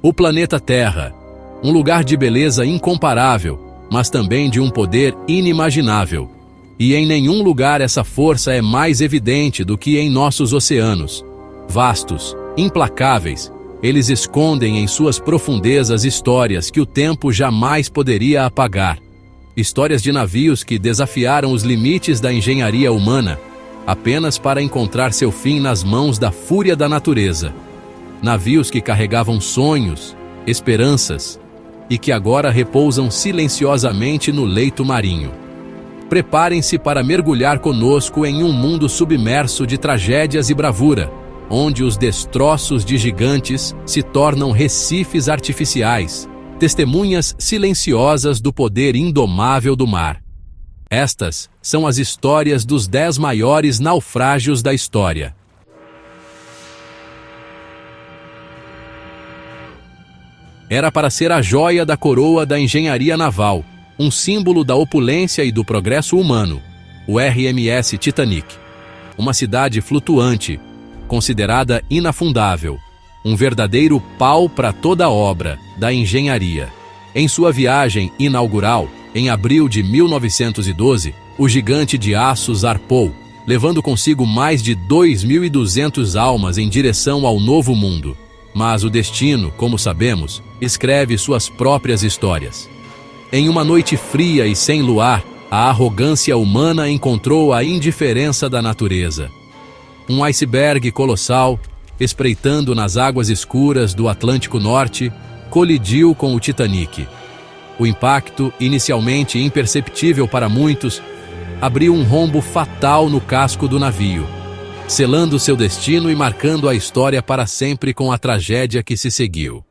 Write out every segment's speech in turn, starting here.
O planeta Terra, um lugar de beleza incomparável, mas também de um poder inimaginável. E em nenhum lugar essa força é mais evidente do que em nossos oceanos. Vastos, implacáveis, eles escondem em suas profundezas histórias que o tempo jamais poderia apagar. Histórias de navios que desafiaram os limites da engenharia humana, apenas para encontrar seu fim nas mãos da fúria da natureza. Navios que carregavam sonhos, esperanças, e que agora repousam silenciosamente no leito marinho. Preparem-se para mergulhar conosco em um mundo submerso de tragédias e bravura, onde os destroços de gigantes se tornam recifes artificiais, testemunhas silenciosas do poder indomável do mar. Estas são as histórias dos 10 maiores naufrágios da história. Era para ser a joia da coroa da engenharia naval, um símbolo da opulência e do progresso humano, o RMS Titanic. Uma cidade flutuante, considerada inafundável, um verdadeiro pau para toda a obra da engenharia. Em sua viagem inaugural, em abril de 1912, o gigante de aço zarpou, levando consigo mais de 2.200 almas em direção ao novo mundo. Mas o destino, como sabemos, escreve suas próprias histórias. Em uma noite fria e sem luar, a arrogância humana encontrou a indiferença da natureza. Um iceberg colossal, espreitando nas águas escuras do Atlântico Norte, colidiu com o Titanic. O impacto, inicialmente imperceptível para muitos, abriu um rombo fatal no casco do navio, selando seu destino e marcando a história para sempre com a tragédia que se seguiu.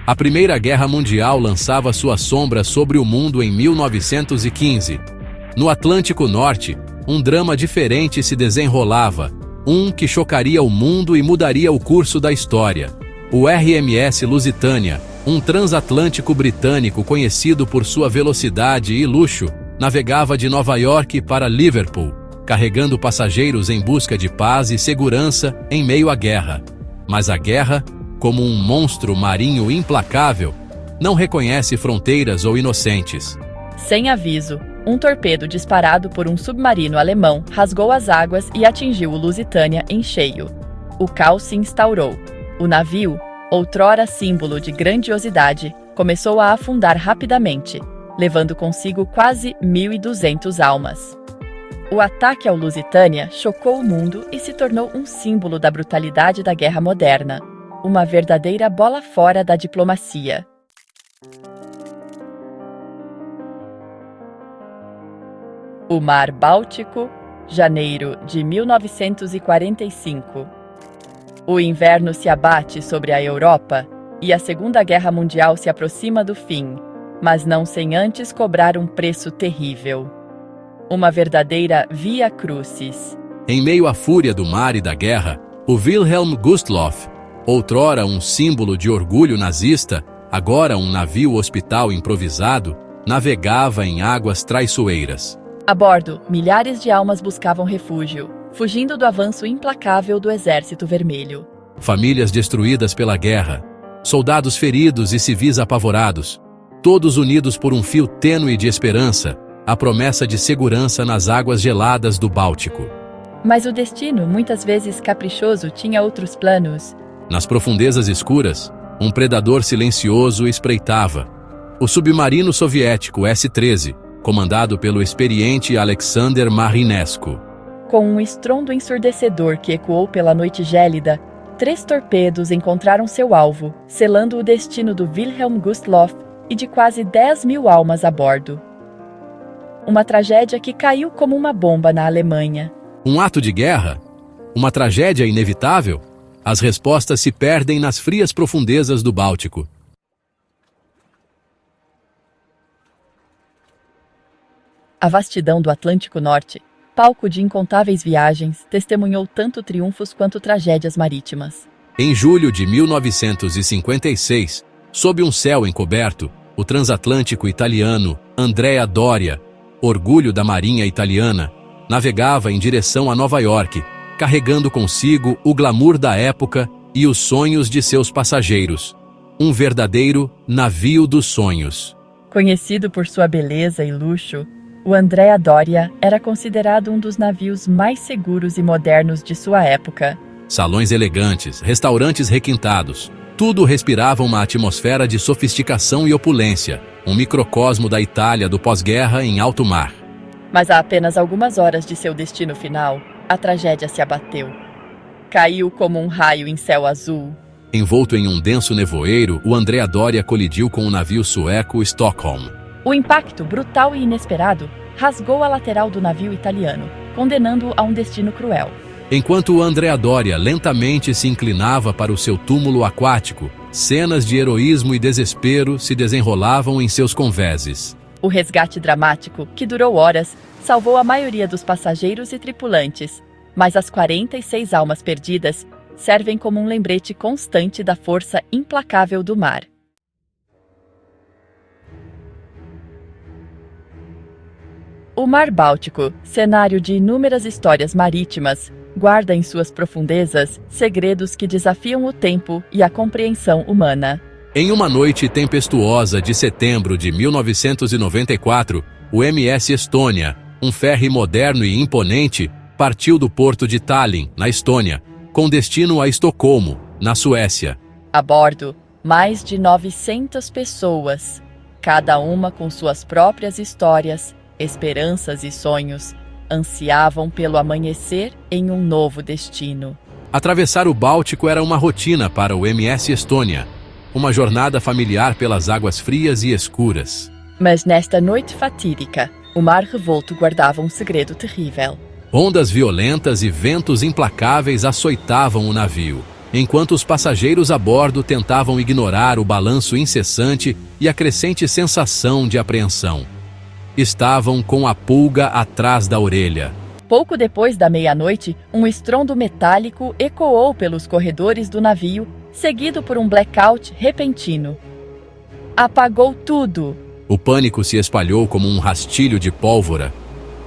A Primeira Guerra Mundial lançava sua sombra sobre o mundo em 1915. No Atlântico Norte, um drama diferente se desenrolava, um que chocaria o mundo e mudaria o curso da história. O RMS Lusitânia, um transatlântico britânico conhecido por sua velocidade e luxo, navegava de Nova York para Liverpool, carregando passageiros em busca de paz e segurança em meio à guerra. Mas a guerra, como um monstro marinho implacável, não reconhece fronteiras ou inocentes. Sem aviso, um torpedo disparado por um submarino alemão rasgou as águas e atingiu o Lusitânia em cheio. O caos se instaurou. O navio, outrora símbolo de grandiosidade, começou a afundar rapidamente, levando consigo quase 1.200 almas. O ataque ao Lusitânia chocou o mundo e se tornou um símbolo da brutalidade da guerra moderna, uma verdadeira bola fora da diplomacia. O Mar Báltico, janeiro de 1945. O inverno se abate sobre a Europa e a Segunda Guerra Mundial se aproxima do fim, mas não sem antes cobrar um preço terrível. Uma verdadeira via crucis. Em meio à fúria do mar e da guerra, o Wilhelm Gustloff, outrora um símbolo de orgulho nazista, agora um navio-hospital improvisado, navegava em águas traiçoeiras. A bordo, milhares de almas buscavam refúgio, fugindo do avanço implacável do Exército Vermelho. Famílias destruídas pela guerra, soldados feridos e civis apavorados, todos unidos por um fio tênue de esperança, a promessa de segurança nas águas geladas do Báltico. Mas o destino, muitas vezes caprichoso, tinha outros planos. Nas profundezas escuras, um predador silencioso espreitava. O submarino soviético S-13, comandado pelo experiente Alexander Marinescu. Com um estrondo ensurdecedor que ecoou pela noite gélida, 3 torpedos encontraram seu alvo, selando o destino do Wilhelm Gustloff e de quase 10.000 almas a bordo. Uma tragédia que caiu como uma bomba na Alemanha. Um ato de guerra? Uma tragédia inevitável? As respostas se perdem nas frias profundezas do Báltico. A vastidão do Atlântico Norte, palco de incontáveis viagens, testemunhou tanto triunfos quanto tragédias marítimas. Em julho de 1956, sob um céu encoberto, o transatlântico italiano Andrea Doria, orgulho da marinha italiana, navegava em direção a Nova York, carregando consigo o glamour da época e os sonhos de seus passageiros. Um verdadeiro navio dos sonhos. Conhecido por sua beleza e luxo, o Andrea Doria era considerado um dos navios mais seguros e modernos de sua época. Salões elegantes, restaurantes requintados, tudo respirava uma atmosfera de sofisticação e opulência, um microcosmo da Itália do pós-guerra em alto mar. Mas a apenas algumas horas de seu destino final, a tragédia se abateu. Caiu como um raio em céu azul. Envolto em um denso nevoeiro, o Andrea Doria colidiu com o navio sueco Stockholm. O impacto, brutal e inesperado, rasgou a lateral do navio italiano, condenando-o a um destino cruel. Enquanto o Andrea Doria lentamente se inclinava para o seu túmulo aquático, cenas de heroísmo e desespero se desenrolavam em seus convéses. O resgate dramático, que durou horas, salvou a maioria dos passageiros e tripulantes, mas as 46 almas perdidas servem como um lembrete constante da força implacável do mar. O Mar Báltico, cenário de inúmeras histórias marítimas, guarda em suas profundezas segredos que desafiam o tempo e a compreensão humana. Em uma noite tempestuosa de setembro de 1994, o MS Estônia, um ferry moderno e imponente, partiu do porto de Tallinn, na Estônia, com destino a Estocolmo, na Suécia. A bordo, mais de 900 pessoas, cada uma com suas próprias histórias, esperanças e sonhos, ansiavam pelo amanhecer em um novo destino. Atravessar o Báltico era uma rotina para o MS Estônia, uma jornada familiar pelas águas frias e escuras. Mas nesta noite fatídica, o mar revolto guardava um segredo terrível. Ondas violentas e ventos implacáveis açoitavam o navio, enquanto os passageiros a bordo tentavam ignorar o balanço incessante e a crescente sensação de apreensão. Estavam com a pulga atrás da orelha. Pouco depois da meia-noite, um estrondo metálico ecoou pelos corredores do navio, seguido por um blackout repentino. Apagou tudo. O pânico se espalhou como um rastilho de pólvora,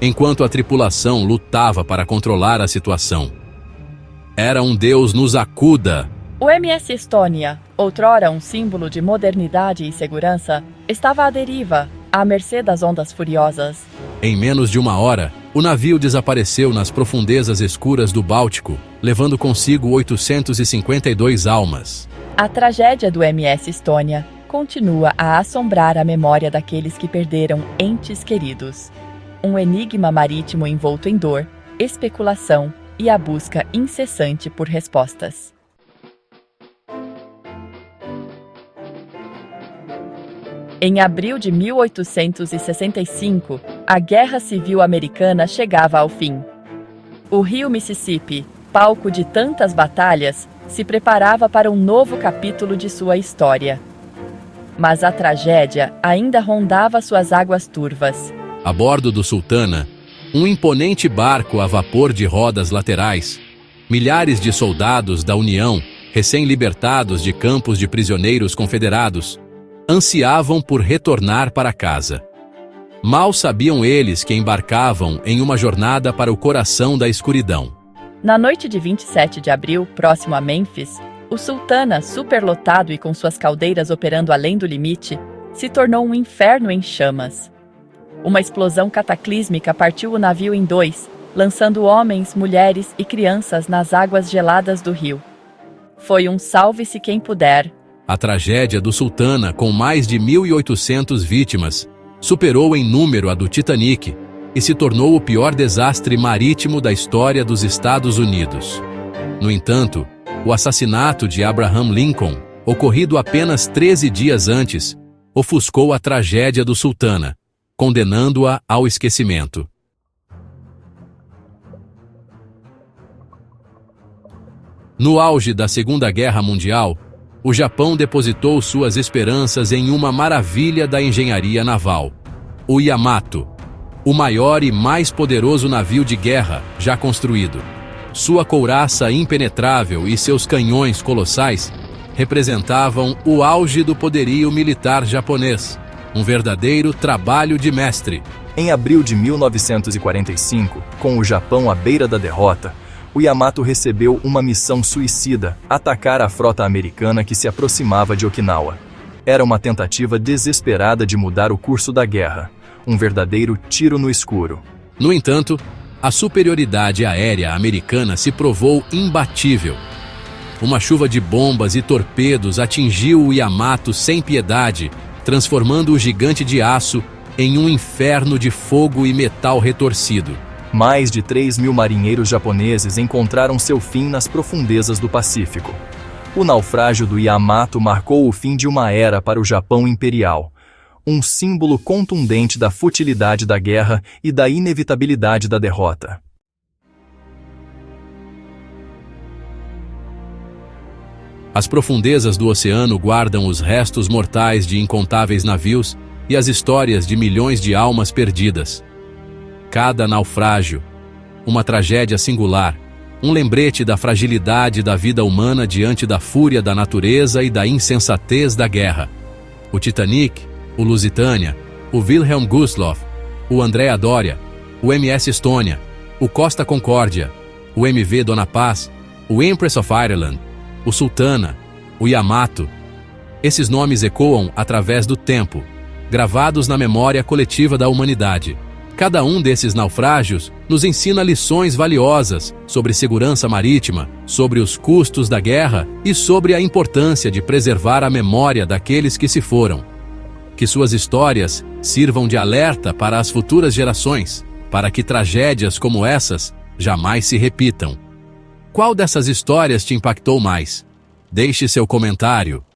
enquanto a tripulação lutava para controlar a situação. Era um Deus nos acuda. O MS Estônia, outrora um símbolo de modernidade e segurança, estava à deriva, à mercê das ondas furiosas. Em menos de uma hora, o navio desapareceu nas profundezas escuras do Báltico, levando consigo 852 almas. A tragédia do MS Estônia continua a assombrar a memória daqueles que perderam entes queridos. Um enigma marítimo envolto em dor, especulação e a busca incessante por respostas. Em abril de 1865, a Guerra Civil Americana chegava ao fim. O rio Mississippi, palco de tantas batalhas, se preparava para um novo capítulo de sua história. Mas a tragédia ainda rondava suas águas turvas. A bordo do Sultana, um imponente barco a vapor de rodas laterais, milhares de soldados da União, recém-libertados de campos de prisioneiros confederados, ansiavam por retornar para casa. Mal sabiam eles que embarcavam em uma jornada para o coração da escuridão. Na noite de 27 de abril, próximo a Mênfis, o Sultana, superlotado e com suas caldeiras operando além do limite, se tornou um inferno em chamas. Uma explosão cataclísmica partiu o navio em dois, lançando homens, mulheres e crianças nas águas geladas do rio. Foi um salve-se quem puder. A tragédia do Sultana, com mais de 1.800 vítimas, superou em número a do Titanic e se tornou o pior desastre marítimo da história dos Estados Unidos. No entanto, o assassinato de Abraham Lincoln, ocorrido apenas 13 dias antes, ofuscou a tragédia do Sultana, condenando-a ao esquecimento. No auge da Segunda Guerra Mundial, o Japão depositou suas esperanças em uma maravilha da engenharia naval, o Yamato, o maior e mais poderoso navio de guerra já construído. Sua couraça impenetrável e seus canhões colossais representavam o auge do poderio militar japonês, um verdadeiro trabalho de mestre. Em abril de 1945, com o Japão à beira da derrota, o Yamato recebeu uma missão suicida: atacar a frota americana que se aproximava de Okinawa. Era uma tentativa desesperada de mudar o curso da guerra, um verdadeiro tiro no escuro. No entanto, a superioridade aérea americana se provou imbatível. Uma chuva de bombas e torpedos atingiu o Yamato sem piedade, transformando o gigante de aço em um inferno de fogo e metal retorcido. Mais de 3.000 marinheiros japoneses encontraram seu fim nas profundezas do Pacífico. O naufrágio do Yamato marcou o fim de uma era para o Japão imperial, um símbolo contundente da futilidade da guerra e da inevitabilidade da derrota. As profundezas do oceano guardam os restos mortais de incontáveis navios e as histórias de milhões de almas perdidas. Cada naufrágio, uma tragédia singular, um lembrete da fragilidade da vida humana diante da fúria da natureza e da insensatez da guerra. O Titanic, o Lusitânia, o Wilhelm Gustloff, o Andrea Doria, o MS Estônia, o Costa Concórdia, o MV Dona Paz, o Empress of Ireland, o Sultana, o Yamato. Esses nomes ecoam através do tempo, gravados na memória coletiva da humanidade. Cada um desses naufrágios nos ensina lições valiosas sobre segurança marítima, sobre os custos da guerra e sobre a importância de preservar a memória daqueles que se foram. Que suas histórias sirvam de alerta para as futuras gerações, para que tragédias como essas jamais se repitam. Qual dessas histórias te impactou mais? Deixe seu comentário.